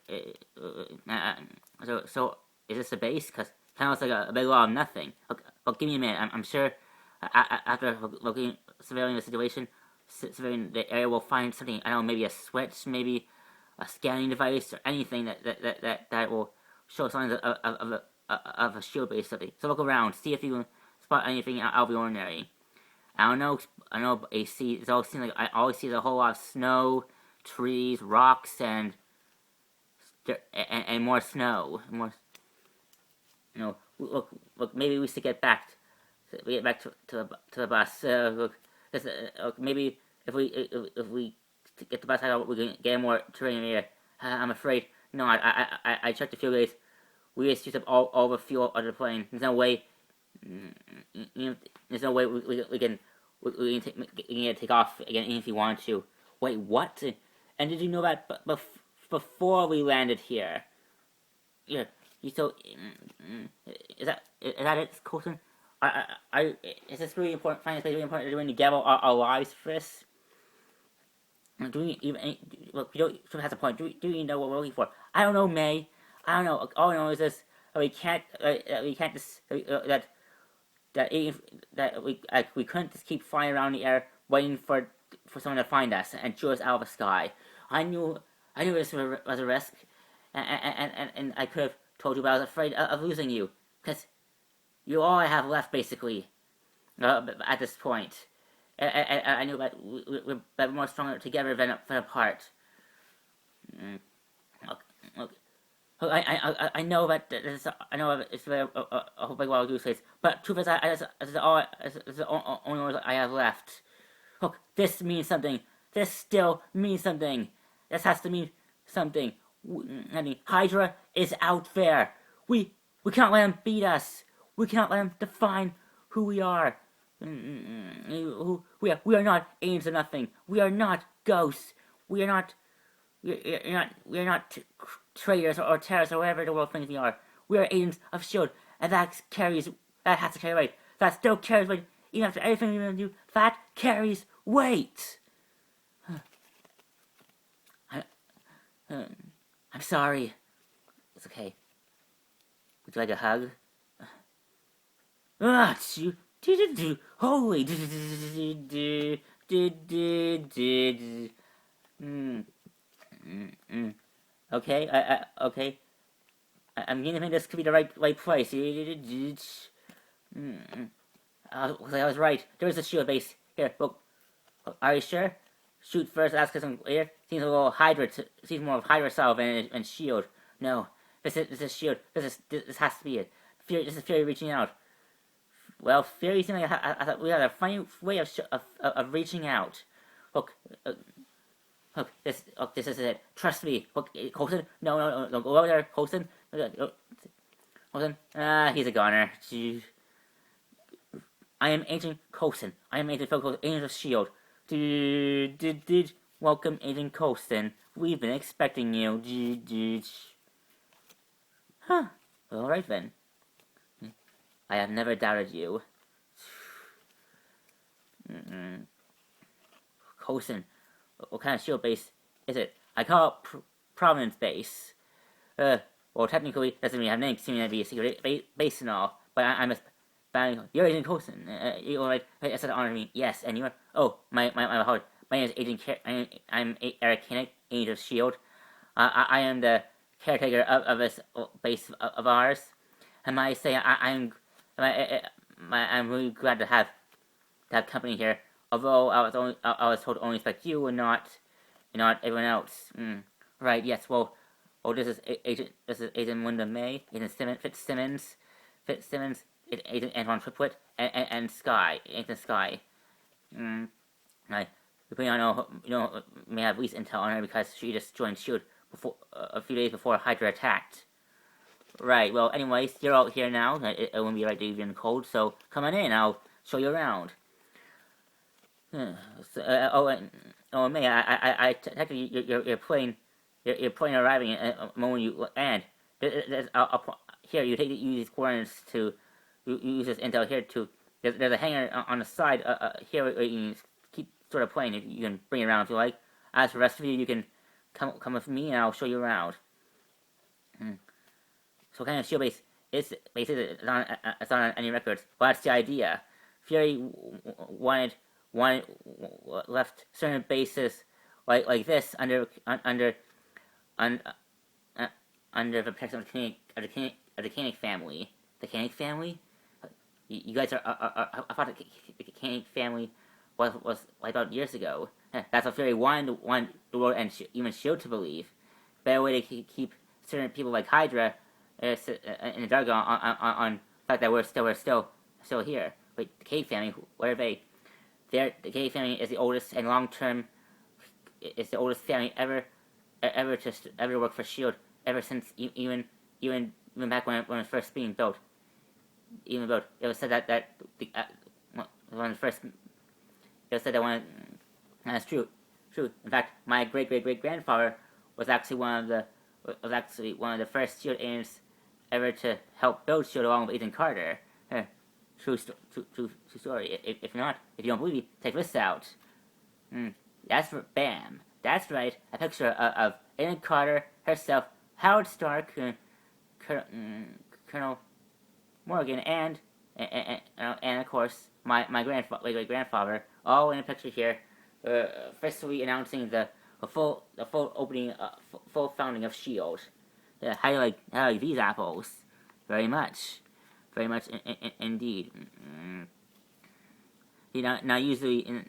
so is this a base? Because kind of looks like a big wall of nothing. Okay, well, give me a minute. I'm sure after surveilling the situation, surveilling the area, we'll find something. I don't know, maybe a switch, maybe a scanning device, or anything that will show signs of a shield base something. So look around, see if you can spot anything out of the ordinary. I don't know. I know AC. It always seems like I always see a whole lot of snow, trees, rocks, and more snow. More. Look. Maybe we should get back. To the bus. Look, maybe if we get the bus out, we can get more terrain here. I'm afraid. No, I checked the fuel gauge. We just used up all the fuel of the plane. There's no way. There's no way we can take off again if you want to. Wait, what? And did you know that before we landed here? Yeah. So is that it, Coulson? Is this really important? Finding this place really important? Do we need to gamble our lives for this? Do we even look? You don't have a point. Do you know what we're looking for? I don't know, May. I don't know. All I know is this: we can't just we couldn't just keep flying around the air waiting for someone to find us and chew us out of the sky. I knew this was a risk, and I could have told you, but I was afraid of losing you, because you're all I have left, basically, at this point. I knew that we're more stronger together than apart. Look, I know that it's a whole big wild goose chase, but truth is, this is the only one I have left. Look, this means something. This still means something. This has to mean something. I mean, Hydra is out there. We cannot let him beat us. We cannot let him define who we are. We are not agents of nothing. We are not ghosts. We are not. We are not traitors or terrorists or whatever the world thinks we are. We are agents of Shield, and that has to carry weight. That still carries weight even after everything we're gonna do. That carries weight. I'm sorry. It's okay. Would you like a hug? Holy. Okay, okay. I'm beginning to think this could be the right place. I was right. There is a shield base here. Look, are you sure? Shoot first, ask us later. Seems a little Hydra. Seems more of Hydra style than Shield. No, this is Shield. This has to be it. Fury. This is Fury reaching out. Well, Fury seems like I thought we had a funny way of reaching out. Look, this is it. Trust me. Look, Colson. No, go over there, Colson. Colson. He's a goner. I am Agent Coulson. I am Agent Phil Coulson, Agent of S.H.I.E.L.D. Welcome, Agent Coulson. We've been expecting you. Huh. Alright then. I have never doubted you. Coulson. What kind of shield base is it? I call it Providence Base. Well, technically, doesn't mean I have name, seeming to be a secret base and all, but I'm a you're Agent Coulson. You're right. I said honor me. Yes, and you're. Oh, my heart. My name is Agent. I'm Eric Kinnick, Agent of Shield. I am the caretaker of this base of ours. And I say I'm really glad to have company here. Although I was told to only respect you and not everyone else. Right? Yes. Well, this is Agent Linda May. Agent Fitzsimmons. Agent Antoine Triplet and Sky, Agent Sky. We may have at least intel on her because she just joined Shield a few days before Hydra attacked. Right. Well, anyways, you're out here now. It wouldn't be right to leave you in the cold, so come on in. I'll show you around. May I technically your plane arriving at the moment you land. Here, you use these coordinates to. You use this intel here to. There's a hangar on the side here where you can keep sort of playing. You can bring it around if you like. As for the rest of you can come with me and I'll show you around. So what kind of shield base is it? It's not on any records. Well, that's the idea. Fury left certain bases like this under the protection of the Koenig family. The Koenig family? You guys are I thought the Koenig family was wiped out years ago. That's what Fury wanted the world and even S.H.I.E.L.D. to believe. Better way to keep certain people like Hydra in the dark on the fact that we're still here. Wait, the Koenig family, where are they? The Koenig family is the oldest and long-term. It's the oldest family ever work for S.H.I.E.L.D. ever since even back when it was first being built. It was said that one of the first. It was said that one. That's true. In fact, my great grandfather was actually one of the first S.H.I.E.L.D. agents ever to help build S.H.I.E.L.D. along with Agent Carter. True story. If you don't believe me, take this out. That's right. A picture of Agent Carter herself, Howard Stark, Colonel Morgan, and of course my great grandfather, all in a picture here, officially announcing the full opening, full founding of S.H.I.E.L.D. How do you like these apples? Very much indeed. Now usually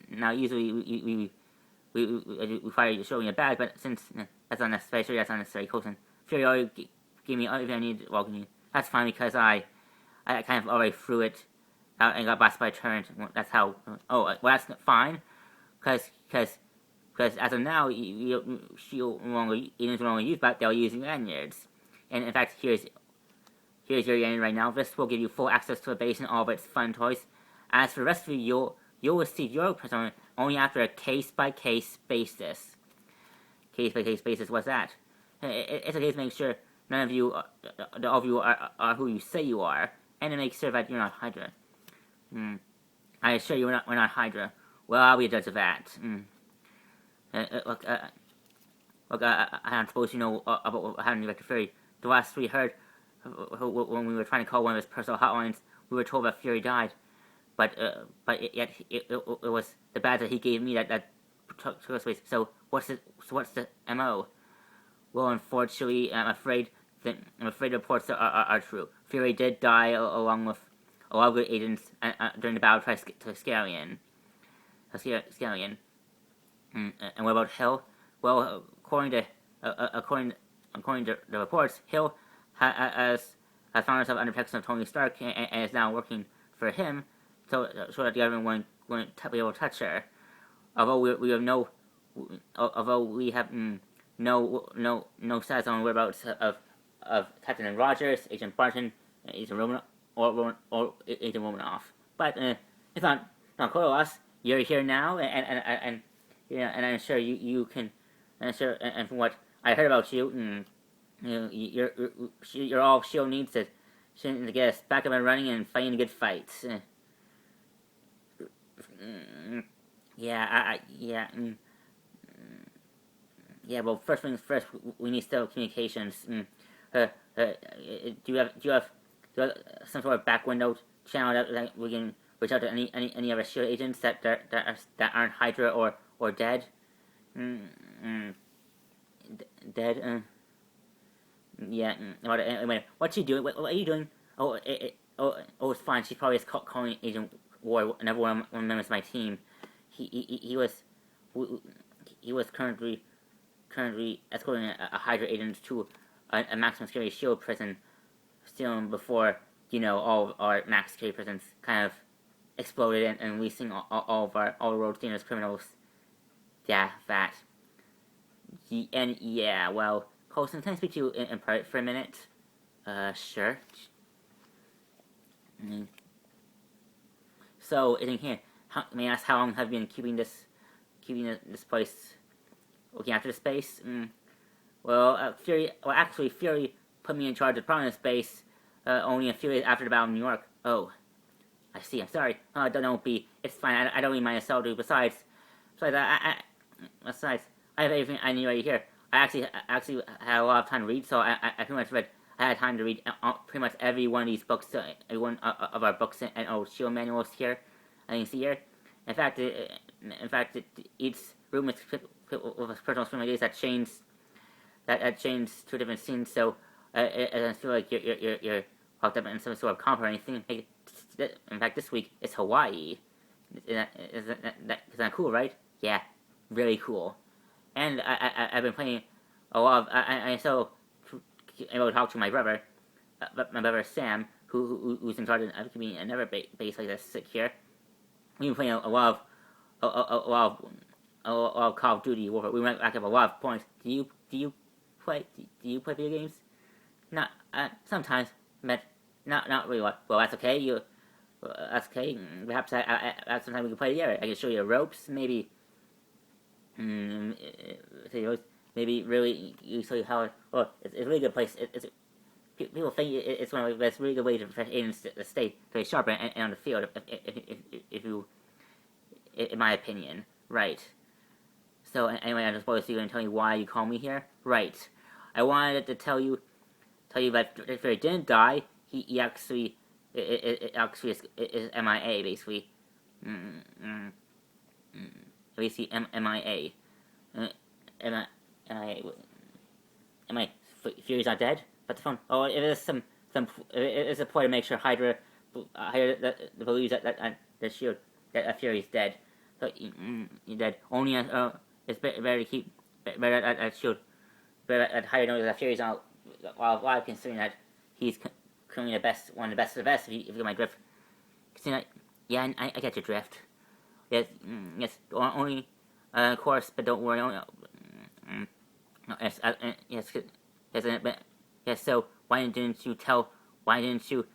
we require you to show me a bag, but since that's unnecessary, Coulson. Fury already gave me everything I need to welcome you. That's fine because I kind of already threw it out and got blasted by a turret. That's how. Oh, well, that's fine, because because as of now, Shield no longer use, but they'll use lanyards. And in fact, here's your lanyard right now. This will give you full access to the base and all of its fun toys. As for the rest of you, you'll receive your persona only after a case-by-case basis. Case-by-case basis, what's that? It's a case to make sure none of you, all of you are who you say you are, and to make sure that you're not Hydra. I assure you we're not Hydra. Well, I'll be a judge of that. Look, I'm supposed to know about what happened to Vector Fury. The last we heard, when we were trying to call one of his personal hotlines, we were told that Fury died. But yet it was the badge that he gave me that took us away. So what's the MO? Well, unfortunately, I'm afraid the reports are true. Fury did die along with a lot of good agents during the battle to Scallion. And what about Hill? Well, according to the reports, Hill has found herself under protection of Tony Stark and is now working for him, so that the government won't be able to touch her. Although we have no stats on the whereabouts of Captain Rogers, Agent Barton, Agent Roman or Agent Romanoff. But it's not quite a loss. You're here now, and I'm sure you can. And from what I heard about you, you're all Shield needs to get us back up and running and fighting good fights. Yeah. Well, first things first, we need stable communications. Do you have some sort of back window channel that we can reach out to any other Shield agents that aren't Hydra or dead? Dead? Yeah. Wait, what's she doing? What are you doing? It's fine. She probably is calling Agent Ward, another one of the members of my team. He was currently escorting a Hydra agent to a maximum security Shield prison, still before all of our max security prisons kind of exploded and releasing all the world's dangerous criminals. Yeah, that. Well, Colson, can I speak to you in private for a minute? Sure. So, in here, may I ask how long have you been keeping this place, looking after the space? Well, Fury put me in charge of Prominence Base only a few days after the Battle of New York. Oh, I see. I'm sorry. Don't be. It's fine. I don't need my assault. Besides, I have everything I need right here. I actually had a lot of time to read, so I pretty much read. I had time to read pretty much every one of these books, every one of our books and old Shield manuals here. I can see here. In fact, each room is with a personal screen like this that changes to a different scene. So I feel like you're locked up in some sort of comp or anything. In fact, this week it's Hawaii. Is that cool, right? Yeah, really cool. And I've been playing a lot of. I still able to talk to my brother Sam, who's in charge of keeping another base like this here. We've been playing a lot of Call of Duty Warfare. We went back up a lot of points. Do you play video games? Not sometimes, but not really. Well, that's okay. That's okay. Perhaps sometime we can play together. I can show you the ropes, maybe. Maybe really you show you how. Well, it's a really good place. People think it's one of the best, really good ways to protect agents to stay very sharp and on the field. If you, in my opinion, right. So anyway, I'm supposed to tell you why you call me here, right? I wanted to tell you that if he didn't die, he actually is MIA basically. Basically MIA. MIA. Fury's not dead. But the phone. Oh, it is it is a point to make sure Hydra believes that Shield that Fury's dead. So he's dead. Only it's better to keep better at Shield. Better at Hydra knows that Fury's not. While considering that he's currently one of the best of the best. If you get my drift. Considering that, yeah, I get your drift. Yes. Only Of course, but don't worry. Yes, yes, yes. So why didn't you tell? Why didn't you?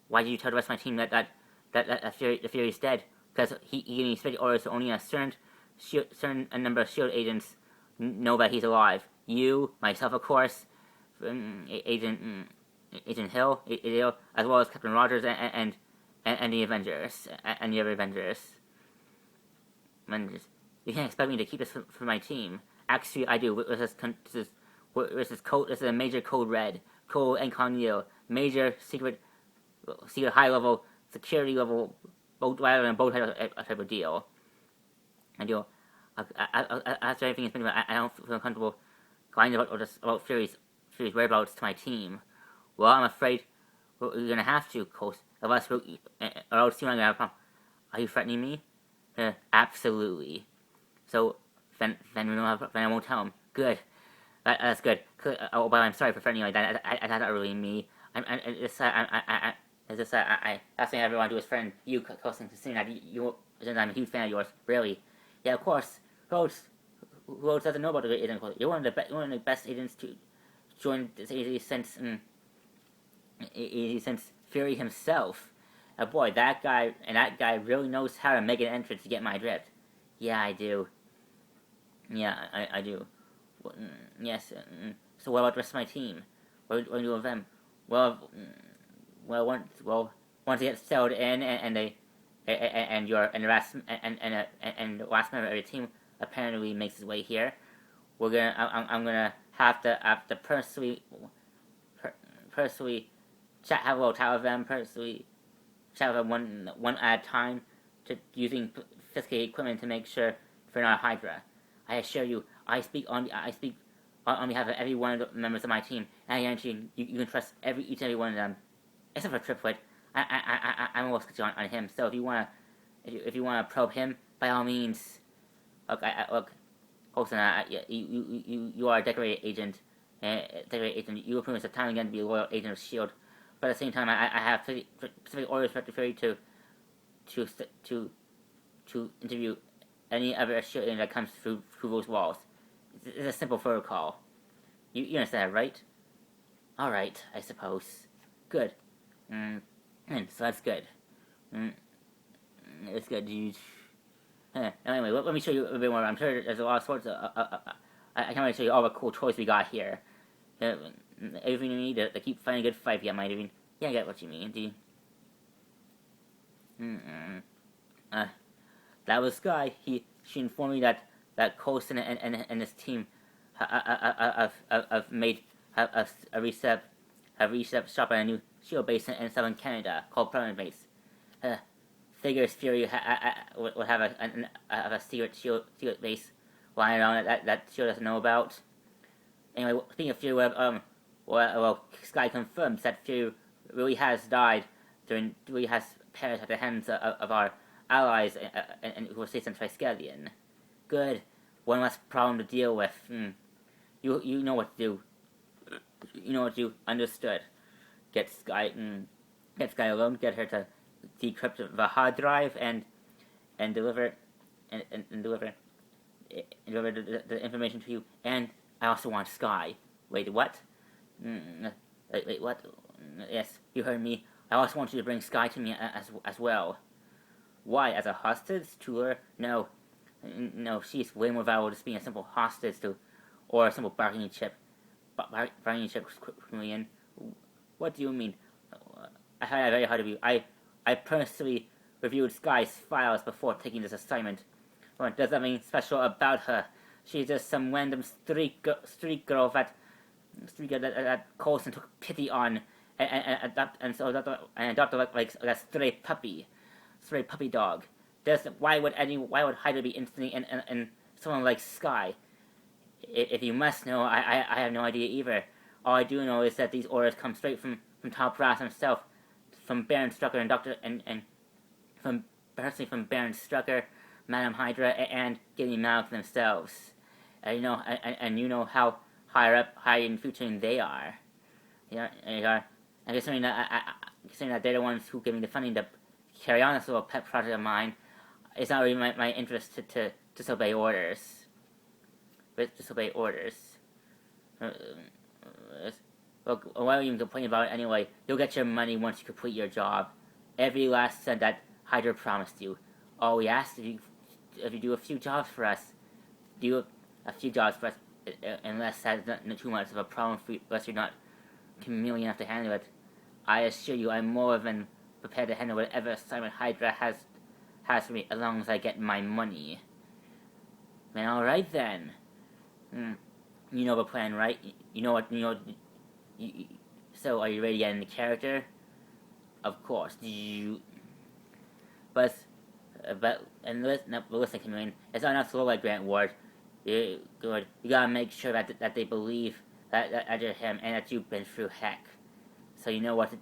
Why did you tell the rest of my team that the Fury's dead? Because he gave me special orders so only a certain a number of Shield agents know that he's alive. You, myself, of course, Agent Hill, as well as Captain Rogers and the Avengers and the other Avengers. You can't expect me to keep this for my team. Actually, I do. This is a major code red, code incognito, major secret high level security level, both type of deal. And after everything has been, I don't feel comfortable lying about Fury's whereabouts to my team. Well, I'm afraid you're gonna have to, Coast. Or else you're gonna have a problem. Are you threatening me? Absolutely. So then I won't tell him. Good. That's good. But I'm sorry for threatening you like that. That's not really me. That's thing I ever want to do is friend you, Coast, considering that I'm a huge fan of yours. Really. Yeah, of course. Who else doesn't know about the great agent? You're one of the best agents to join this agency since Fury himself. Boy, that guy really knows how to make an entrance to get my drift. Yeah, I do. Yeah, I do. Yes. So what about the rest of my team? What do you do with them? Well, once they get settled in and the last member of your team apparently makes his way here, I'm gonna have to personally have a little chat with them, personally chat with them one at a time, using physical equipment to make sure they're not a Hydra. I assure you, I speak on behalf of every one of the members of my team, and I guarantee you can trust each and every one of them, except for Triplet. I'm almost on him. So if you wanna probe him, by all means. Look, Colson, you are a decorated agent. You have proven time again to be a loyal agent of Shield. But at the same time, I have specific orders for you to interview any other Shield agent that comes through those walls. It's a simple protocol. You understand that, right? All right, I suppose. Good. So that's good. It's good. Anyway, let me show you a bit more. I'm sure there's a lot of sorts of. I can't really show you all the cool toys we got here. Everything you need to keep fighting a good fight. Yeah, might even. Yeah, I get what you mean. Do you? That was Sky. She informed me that Coulson and his team have made a reset shop at a new Shield base in southern Canada called Permanent Base. Figures Fury would have a secret Shield base lying around that Shield doesn't know about. Anyway, speaking of Fury, Sky confirms that Fury really has died really has perished at the hands of our allies and who were stationed in Triskelion. Good. One less problem to deal with. You know what to do. You know what to do. Understood. Get Sky alone. Get her to decrypt the hard drive and deliver the information to you. And I also want Sky. Wait, what? Wait, what? Yes, you heard me. I also want you to bring Sky to me as well. Why? As a hostage to her? No, she's way more valuable to being a simple hostage or a simple bargaining chip. Bargaining chip, Quillian. What do you mean? I had it very hard to view. I personally reviewed Sky's files before taking this assignment. What does that mean special about her? She's just some random street girl that Coulson took pity on and adopted like a stray puppy dog. Why would Hydra be interested in someone like Sky? If you must know, I have no idea either. All I do know is that these orders come straight from Top Brass himself, from Baron Strucker and from Baron Strucker, Madame Hydra, and Gilly Malk themselves. You know how high in futuring they are. Yeah, and considering that they're the ones who give me the funding to carry on this little pet project of mine, it's not really my interest to disobey orders. Disobey orders. Well, why don't you even complain about it anyway? You'll get your money once you complete your job. Every last cent that Hydra promised you. All we ask if you do a few jobs for us. Do a few jobs for us, unless that's not too much of a problem for you, unless you're not chameleon enough to handle it. I assure you, I'm more than prepared to handle whatever assignment Hydra has for me, as long as I get my money. Then alright then. You know the plan, right? You know what, so are you ready to get into character? Of course. But listen, chameleon, it's not enough to look like Grant Ward. You gotta make sure that they believe that you're him and that you've been through heck. So you know what to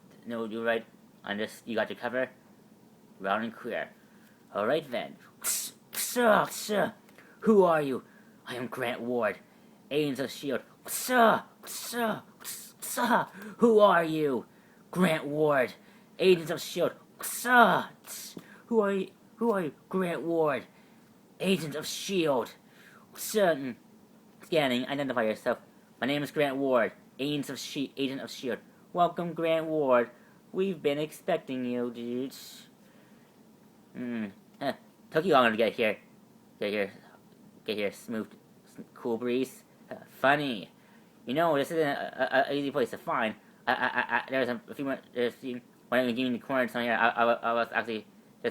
do, right? On this, you got your cover? Round and clear. Alright then. Sir, who are you? I am Grant Ward, Agents of S.H.I.E.L.D. Sir, who are you? Grant Ward, Agents of S.H.I.E.L.D. Sir, who are you? Grant Ward, Agents of S.H.I.E.L.D. Certain. Scanning, identify yourself. My name is Grant Ward, Agent of S.H.I.E.L.D. Welcome, Grant Ward. We've been expecting you, dudes. Took you long to get here. Smooth, cool breeze. Funny. You know, this isn't a easy place to find. There's a few when I was giving the corner something here, I was actually, I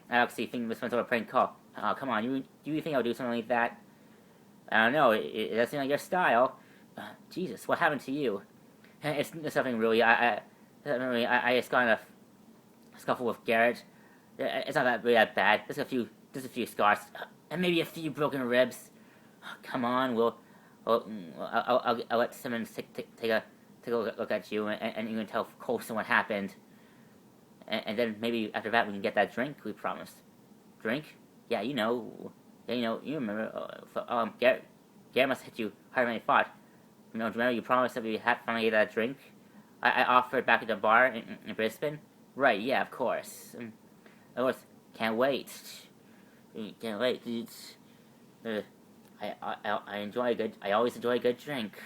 actually think this was sort of a prank call. Oh, come on, do you think I'll do something like that? I don't know, it doesn't seem like your style. Jesus, what happened to you? It's nothing really. I just got in a scuffle with Garrett. It's not really that bad. Just a few scars, and maybe a few broken ribs. Oh, come on, I'll let Simmons take a look at you, and you can tell Colson what happened. And then maybe after that we can get that drink we promised. Drink? Yeah, you remember. Garrett must hit you harder than he thought. Do you remember you promised that we had finally get that drink? I offered back at the bar in Brisbane. Right? Yeah, of course. Of course, can't wait. Can't wait, dudes. I always enjoy a good drink.